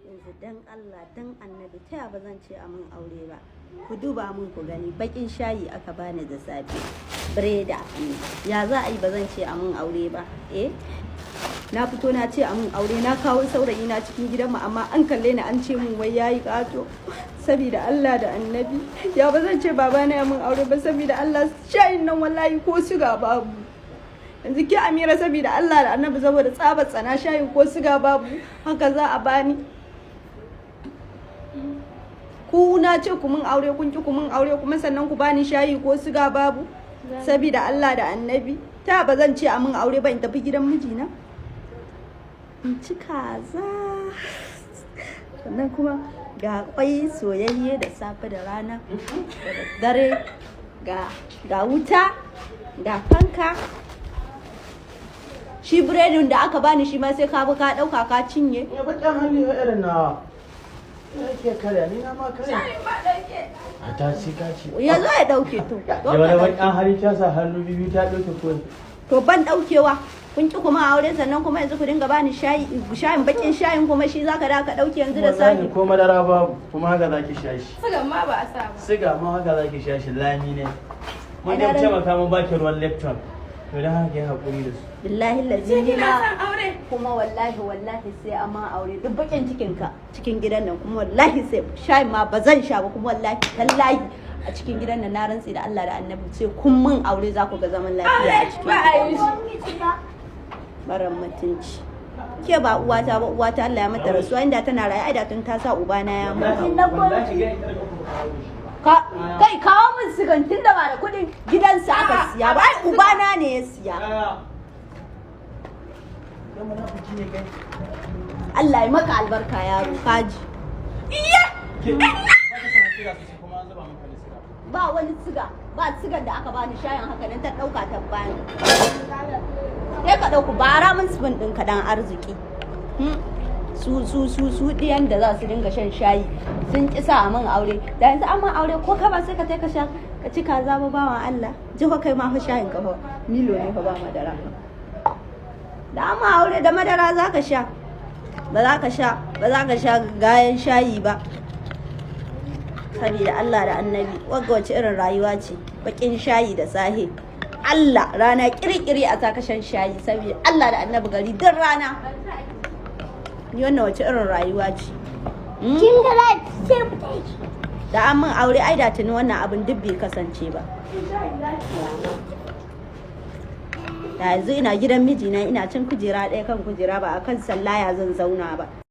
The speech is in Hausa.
yanzu dan Allah dan annabi ta ba zan ce a mun aure ba. Ku duba mun ku gani bakin shayi aka bani da safe bireda ya za a yi ba zan ce a mun aure ba. Na fito na ce a mun aure na kawo saurayi na cikin gidanmu amma an kalle ni an ce mun wai yayi kato saboda Allah da annabi ya ba zan ce baba na ya mun aure ba saboda Allah shayin nan wallahi ko siga babu. Yanzu ke Amira saboda Allah da annabi saboda tsabar tsana shayin ko siga babu haka za a bani. Ku na ce ku mun aure kun ki ku mun aure kuma sannan ku bani shayi ko siga babu saboda Allah da annabi ta ba zan ce a mun aure ba in tafi gidan mijina in ci kaza sannan kuma ga kwai soyayye da safe da rana da dare ga wuta ga fanka shi biredin da aka bani shi ma sai ka bi ka dauka ka cinye ya bakin hali irin nawa yake kare ni na ma kare a ta ci ka ci ya zo ya dauke to ya wani bakin hali ta sa hannu biyu ta dauke ko to ban daukewa kun ki kuma aure sannan kuma yanzu ku dinga bani shayin bakin shayin kuma shi zaka da ka dauke yanzu da safi ko madara babu kuma haka zaki sha shi siga ma ba a sa ba siga ma haka zaki sha shi lami ne mun da taimaka mun baki ruwan lepton to dan haka ya hakuri da su billahi lazi ni ma san aure kuma wallahi sai amma aure duk bakin cikin ka cikin gidan nan kuma wallahi sai shayin ma bazan sha ba kuma wallahi tallahi a cikin gidan nan na rantsi da Allah da Annabi sai kun mun aure za ku ga zaman lafiya a cikin ba a yi shi baran mutunci ke ba uwata ba uwata Allah ya mata rasuwa inda tana raye ai da tun ta sa ubana ya mutu kai kawo min sigantin da ba da kudin gidansa aka siya ba ai ubana ne ya siya Allah ya maka albarka yaro kaji iya ba wani siga ba sigan da aka bani shayin haka nan ta dauka ta bani sai ka dauku bara min spoon din ka dan arziki su diyan da za su dinga shan shayi sun ki sa min aure da yanzu an man aure ko ka ba sai ka kai ka sha ka ci kaza ba bawan Allah ji fa kai ma fa shayin ka fa milo ne fa ba madara da amma aure da madara za ka sha ba za ka sha gayan shayi ba saboda Allah da annabi wagga wace irin rayuwa ce bakin shayi da sahe Allah rana kirkiri a saka shan shayi saboda Allah da annabi gari din rana ni wannan wace irin rayuwa ce kin ga sai mutai da an min aure ai da tuni wannan abin duk bai kasance ba da yanzu ina gidan mijina ina cin kujera ɗaya kan kujera ba akan sallaya zan zauna ba